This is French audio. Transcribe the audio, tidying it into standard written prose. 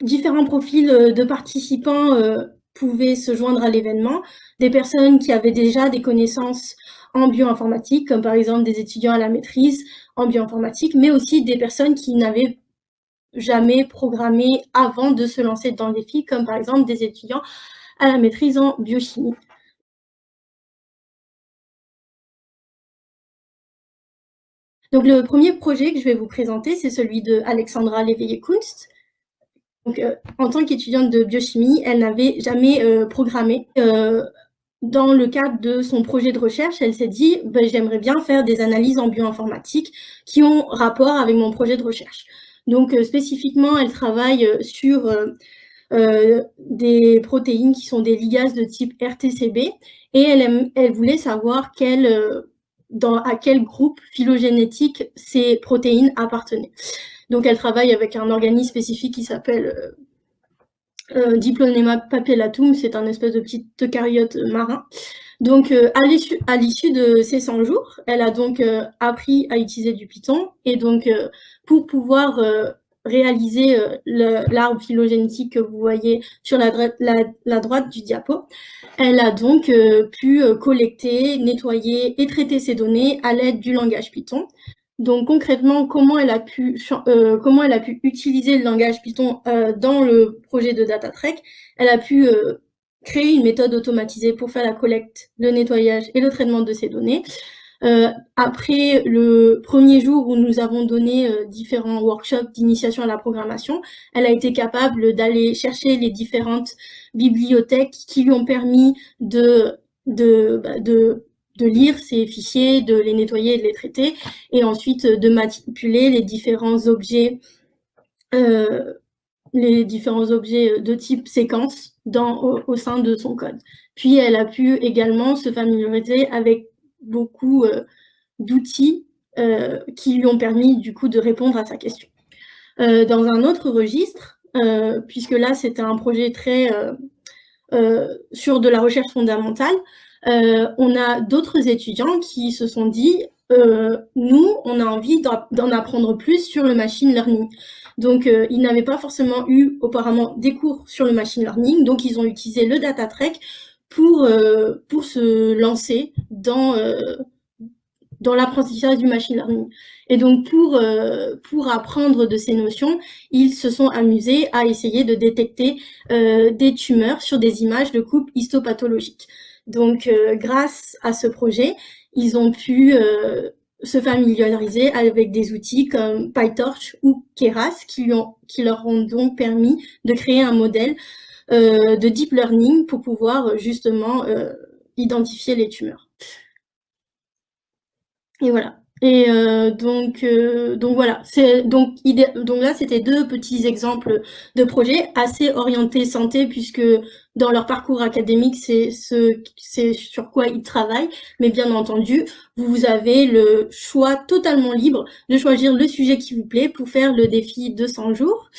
différents profils, de participants, pouvaient se joindre à l'événement. Des personnes qui avaient déjà des connaissances en bioinformatique, comme par exemple des étudiants à la maîtrise en bioinformatique, mais aussi des personnes qui n'avaient jamais programmé avant de se lancer dans le défi, comme par exemple des étudiants à la maîtrise en biochimie. Donc le premier projet que je vais vous présenter, c'est celui de Alexandra Léveillé-Kunst. Donc, en tant qu'étudiante de biochimie, elle n'avait jamais, programmé. Dans le cadre de son projet de recherche, elle s'est dit: «Beh, j'aimerais bien faire des analyses en bioinformatique qui ont rapport avec mon projet de recherche». Donc, spécifiquement, elle travaille, sur, des protéines qui sont des ligases de type RTCB et elle voulait savoir à quel groupe phylogénétique ces protéines appartenaient. Donc elle travaille avec un organisme spécifique qui s'appelle Diplonema papillatum, c'est un espèce de petit eucaryote marin. Donc à l'issue de ces 100 jours, elle a donc appris à utiliser du Python et donc pour pouvoir réaliser l'arbre phylogénétique que vous voyez sur la droite du diapo, elle a donc pu collecter, nettoyer et traiter ces données à l'aide du langage Python. Donc concrètement, comment elle a pu utiliser le langage Python dans le projet de DataTrek? Elle a pu créer une méthode automatisée pour faire la collecte, le nettoyage et le traitement de ces données. Après le premier jour où nous avons donné différents workshops d'initiation à la programmation, elle a été capable d'aller chercher les différentes bibliothèques qui lui ont permis de lire ces fichiers, de les nettoyer et de les traiter, et ensuite de manipuler les différents objets de type séquence au sein de son code. Puis elle a pu également se familiariser avec beaucoup d'outils qui lui ont permis du coup de répondre à sa question. Dans un autre registre, puisque là c'était un projet très sur de la recherche fondamentale, on a d'autres étudiants qui se sont dit nous, on a envie d'en apprendre plus sur le machine learning. Donc, ils n'avaient pas forcément eu auparavant des cours sur le machine learning, donc ils ont utilisé le DataTrek pour se lancer dans l'apprentissage du machine learning. Et donc, pour apprendre de ces notions, ils se sont amusés à essayer de détecter des tumeurs sur des images de coupe histopathologiques. Donc, grâce à ce projet, ils ont pu se familiariser avec des outils comme PyTorch ou Keras qui leur ont donc permis de créer un modèle de deep learning pour pouvoir justement identifier les tumeurs. Et voilà. Et donc voilà. Donc là, c'était deux petits exemples de projets assez orientés santé, puisque dans leur parcours académique, c'est sur quoi ils travaillent. Mais bien entendu, vous avez le choix totalement libre de choisir le sujet qui vous plaît pour faire le défi de 100 jours.